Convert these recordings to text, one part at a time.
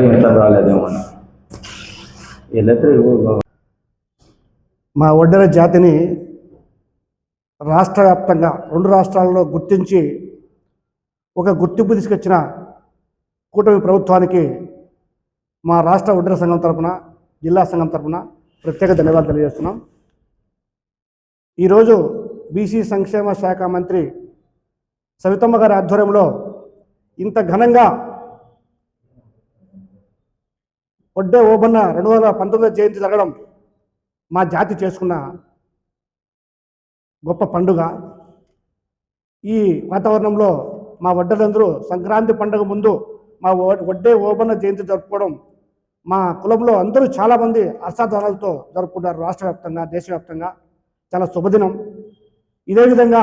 ఇంత రాలేదేమో మా ఒడ్డెర జాతిని రాష్ట్ర వ్యాప్తంగా 2 రాష్ట్రాల్లో గుర్తించి ఒక గుర్తింపు తీసుకొచ్చిన కూటమి ప్రభుత్వానికి మా రాష్ట్ర ఒడ్డెర సంఘం తరపున, జిల్లా సంఘం తరపున ప్రత్యేక ధన్యవాదాలు తెలియజేస్తున్నాం. ఈరోజు బీసీ సంక్షేమ శాఖ మంత్రి సవితమ్మ గారి ఆధ్వర్యంలో ఇంత ఘనంగా ఒడ్డే ఓబన్న 219వ జయంతి జరగడం మా జాతి చేసుకున్న గొప్ప పండుగ. ఈ వాతావరణంలో మా వడ్డలందరూ సంక్రాంతి పండుగ ముందు మా ఒడ్డే ఓబన్న జయంతి జరుపుకోవడం మా కులంలో అందరూ చాలామంది హర్షధ్వానాలతో జరుపుకుంటారు. రాష్ట్ర వ్యాప్తంగా, దేశవ్యాప్తంగా చాలా శుభదినం. ఇదే విధంగా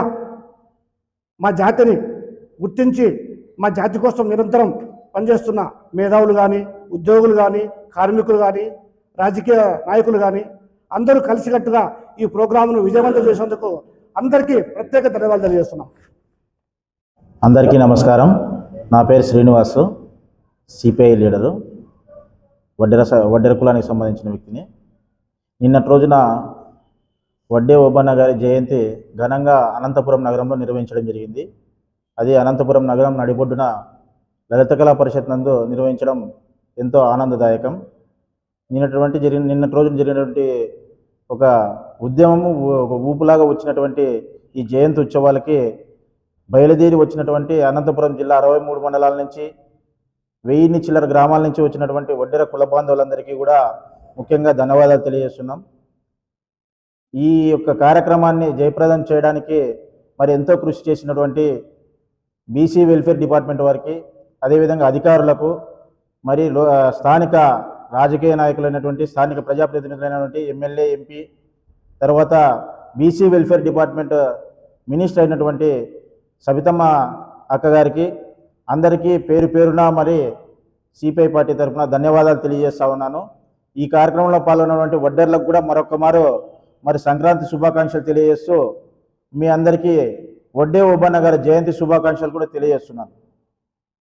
మా జాతిని గుర్తించి మా జాతి కోసం నిరంతరం పనిచేస్తున్న మేధావులు కానీ, ఉద్యోగులు కానీ, కార్మికులు కానీ, రాజకీయ నాయకులు కానీ అందరూ కలిసికట్టుగా ఈ ప్రోగ్రాంను విజయవంతం చేసేందుకు అందరికీ ప్రత్యేక ధన్యవాదాలు తెలియజేస్తున్నాం. అందరికీ నమస్కారం. నా పేరు శ్రీనివాసు, సిపిఐ లీడరు, వడ్డెర కులానికి సంబంధించిన వ్యక్తిని. నిన్నటి రోజున వడ్డే ఓబన్న గారి జయంతి ఘనంగా అనంతపురం నగరంలో నిర్వహించడం జరిగింది. అది అనంతపురం నగరం నడిబొడ్డున లలిత కళా పరిషత్ నందు నిర్వహించడం ఎంతో ఆనందదాయకం. నిన్నటి రోజున జరిగినటువంటి ఒక ఉద్యమము, ఒక ఊపులాగా వచ్చినటువంటి ఈ జయంతి ఉత్సవాలకి బయలుదేరి వచ్చినటువంటి అనంతపురం జిల్లా 63 మండలాల నుంచి 1000 చిల్లర గ్రామాల నుంచి వచ్చినటువంటి వడ్డెర కుల బాంధవులందరికీ కూడా ముఖ్యంగా ధన్యవాదాలు తెలియజేస్తున్నాం. ఈ యొక్క కార్యక్రమాన్ని జయప్రదం చేయడానికి మరి ఎంతో కృషి చేసినటువంటి బీసీ వెల్ఫేర్ డిపార్ట్మెంట్ వారికి, అదేవిధంగా అధికారులకు, మరి స్థానిక రాజకీయ నాయకులైనటువంటి, స్థానిక ప్రజాప్రతినిధులైనటువంటి ఎమ్మెల్యే, ఎంపీ, తర్వాత బీసీ వెల్ఫేర్ డిపార్ట్మెంట్ మినిస్టర్ అయినటువంటి సవితమ్మ అక్కగారికి అందరికీ పేరు పేరున మరి సిపిఐ పార్టీ తరఫున ధన్యవాదాలు తెలియజేస్తా ఉన్నాను. ఈ కార్యక్రమంలో పాల్గొన్నటువంటి వడ్డెర్లకు కూడా మరొకమారు మరి సంక్రాంతి శుభాకాంక్షలు తెలియజేస్తూ మీ అందరికీ వడ్డే ఓబన్న గారి జయంతి శుభాకాంక్షలు కూడా తెలియజేస్తున్నాను.